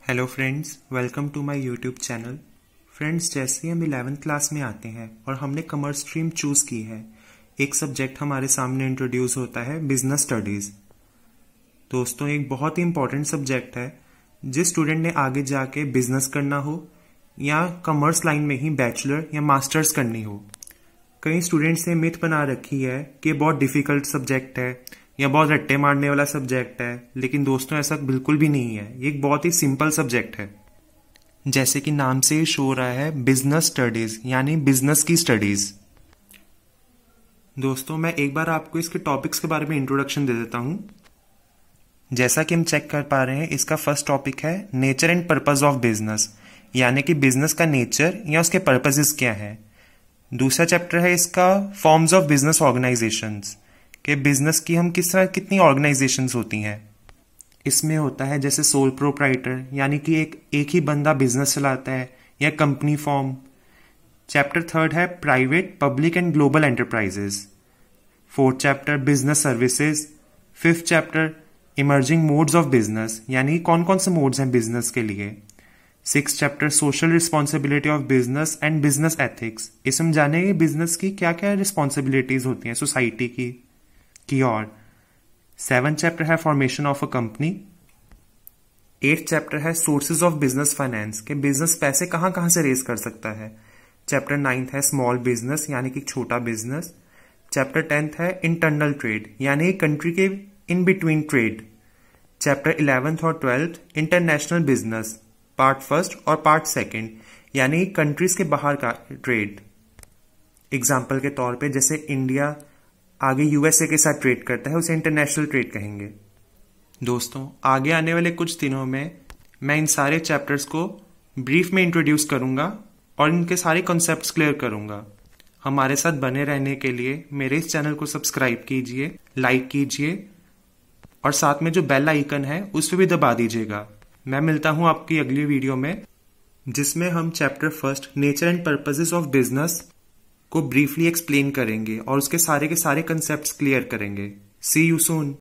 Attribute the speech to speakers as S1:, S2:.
S1: Hello friends, welcome to my YouTube channel. Friends, जैसे ही हम 11th क्लास में आते हैं और हमने कॉमर्स स्ट्रीम चूज़ की है, एक सब्जेक्ट हमारे सामने इंट्रोड्यूस होता है बिजनेस स्टडीज़। दोस्तों, एक बहुत ही इंपॉर्टेंट सब्जेक्ट है। जिस स्टूडेंट ने आगे जाके बिजनेस करना हो या कॉमर्स लाइन में ही बैचलर या मास्टर्स करनी हो, कई स्टूडेंट्स ने मिथ बना रखी है कि बहुत डिफिकल्ट सब्जेक्ट है या बहुत रट्टे मारने वाला सब्जेक्ट है। लेकिन दोस्तों, ऐसा बिल्कुल भी नहीं है। ये एक बहुत ही सिंपल सब्जेक्ट है। जैसे कि नाम से ही शो हो रहा है, बिजनेस स्टडीज यानी बिजनेस की स्टडीज। दोस्तों, मैं एक बार आपको इसके टॉपिक्स के बारे में इंट्रोडक्शन दे देता हूं। जैसा कि हम चेक कर पा रहे हैं, इसका फर्स्ट टॉपिक है nature and purpose of business, यानी कि बिजनेस का नेचर या उसके पर्पसेस क्या है। दूसरा चैप्टर है इसका फॉर्म्स ऑफ बिजनेस ऑर्गेनाइजेशंस, कि बिजनेस की हम कितनी ऑर्गेनाइजेशंस होती हैं। इसमें होता है जैसे सोल प्रोप्राइटर, यानी कि एक ही बंदा बिजनेस चलाता है, या कंपनी फॉर्म। चैप्टर थर्ड है private, public and global enterprises. Fourth chapter business services. Fifth chapter emerging modes of business, यानी कौन कौन से मोड्स हैं बिजनेस के लिए। Six chapter social responsibility of business and business ethics. इसमें जानेंगे बिजनेस की क्या क्या रिस्पॉन्सिबिलिटीज होती हैं सोसाइटी की और। सेवन चैप्टर है formation of a company. Eight chapter है सोर्सेज ऑफ बिजनेस फाइनेंस, के बिजनेस पैसे कहां कहां से रेज कर सकता है। चैप्टर नाइन्थ है स्मॉल बिजनेस, यानी कि छोटा बिजनेस। चैप्टर टेंथ है इंटरनल ट्रेड, यानी कंट्री के in between trade. Chapter 11th और 12th international business, part first और पार्ट सेकेंड, यानी कंट्रीज के बाहर का ट्रेड। एग्जाम्पल के तौर पे जैसे इंडिया आगे यूएसए के साथ ट्रेड करता है, उसे इंटरनेशनल ट्रेड कहेंगे। दोस्तों, आगे आने वाले कुछ दिनों में मैं इन सारे चैप्टर्स को ब्रीफ में इंट्रोड्यूस करूंगा और इनके सारे कॉन्सेप्ट्स क्लियर करूंगा। हमारे साथ बने रहने के लिए मेरे इस चैनल को सब्सक्राइब कीजिए, लाइक कीजिए और साथ में जो बेल आइकन है उस पर भी दबा दीजिएगा। मैं मिलता हूं आपकी अगली वीडियो में, जिसमें हम chapter first nature and purposes of business को ब्रीफली एक्सप्लेन करेंगे और उसके सारे के सारे कंसेप्ट्स क्लियर करेंगे। सी यू सून।